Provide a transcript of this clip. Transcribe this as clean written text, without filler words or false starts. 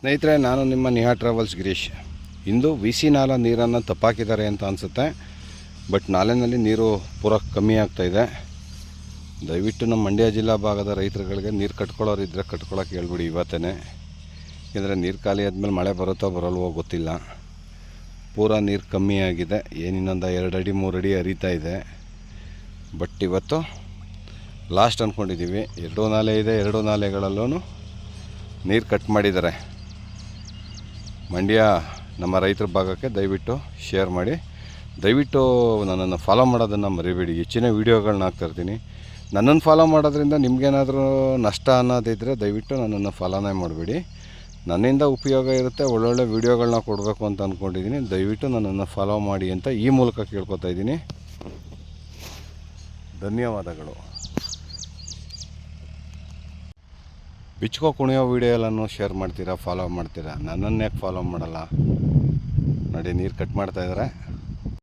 ಸ್ನೇಹಿತರೆ, ನಾನು ನಿಮ್ಮ ನಿಹಾ ಟ್ರಾವೆಲ್ಸ್ ಗಿರೀಶ್. ಇಂದು ವಿ.ಸಿ. ನಾಲಾ ನೀರನ್ನು ತಪ್ಪಾಕಿದ್ದಾರೆ ಅಂತ ಅನಿಸುತ್ತೆ. ಬಟ್ ನಾಲೆನಲ್ಲಿ ನೀರು ಪೂರ ಕಮ್ಮಿ ಆಗ್ತಾಯಿದೆ. ದಯವಿಟ್ಟು ನಮ್ಮ ಮಂಡ್ಯ ಜಿಲ್ಲಾ ಭಾಗದ ರೈತರುಗಳಿಗೆ ನೀರು ಕಟ್ಕೊಳ್ಳೋರು ಇದ್ದರೆ ಕಟ್ಕೊಳ್ಳೋಕೆ ಹೇಳ್ಬಿಡಿ ಇವತ್ತೇ. ಯಾಕೆಂದರೆ ನೀರು ಖಾಲಿ ಆದಮೇಲೆ ಮಳೆ ಬರುತ್ತೋ ಬರಲ್ವೋ ಗೊತ್ತಿಲ್ಲ. ಪೂರ ನೀರು ಕಮ್ಮಿ ಆಗಿದೆ. ಏನಿನ್ನೊಂದು 2 ಅಡಿ 3 ಅಡಿ ಹರಿತಾ ಇದೆ. ಬಟ್ ಇವತ್ತು ಲಾಸ್ಟ್ ಅಂದ್ಕೊಂಡಿದ್ದೀವಿ. 2 ನಾಲೆ ಇದೆ. 2 ನಾಲೆಗಳಲ್ಲೂ ನೀರು ಕಟ್ ಮಾಡಿದ್ದಾರೆ. ಮಂಡ್ಯ ನಮ್ಮ ರೈತರ ಭಾಗಕ್ಕೆ ದಯವಿಟ್ಟು ಶೇರ್ ಮಾಡಿ. ದಯವಿಟ್ಟು ನನ್ನನ್ನು ಫಾಲೋ ಮಾಡೋದನ್ನು ಮರಿಬೇಡಿ. ಹೆಚ್ಚಿನ ವೀಡಿಯೋಗಳನ್ನ ಹಾಕ್ತಾಯಿರ್ತೀನಿ. ನನ್ನನ್ನು ಫಾಲೋ ಮಾಡೋದ್ರಿಂದ ನಿಮಗೇನಾದರೂ ನಷ್ಟ ಅನ್ನೋದಿದ್ದರೆ ದಯವಿಟ್ಟು ನನ್ನನ್ನು ಫಾಲೋನೇ ಮಾಡಬೇಡಿ. ನನ್ನಿಂದ ಉಪಯೋಗ ಇರುತ್ತೆ, ಒಳ್ಳೊಳ್ಳೆ ವೀಡಿಯೋಗಳನ್ನ ಕೊಡಬೇಕು ಅಂತ ಅಂದ್ಕೊಂಡಿದ್ದೀನಿ. ದಯವಿಟ್ಟು ನನ್ನನ್ನು ಫಾಲೋ ಮಾಡಿ ಅಂತ ಈ ಮೂಲಕ ಕೇಳ್ಕೊತಾ ಇದ್ದೀನಿ. ಧನ್ಯವಾದಗಳು. ಬಿಚ್ಕೋ ಕುಣಿಯೋ ವೀಡಿಯೋ ಎಲ್ಲನೂ ಶೇರ್ ಮಾಡ್ತೀರಾ, ಫಾಲೋ ಮಾಡ್ತೀರಾ. ನನ್ನನ್ನು ಯಾಕೆ ಫಾಲೋ ಮಾಡಲ್ಲ? ನೋಡಿ, ನೀರು ಕಟ್ ಮಾಡ್ತಾಯಿದ್ದಾರೆ.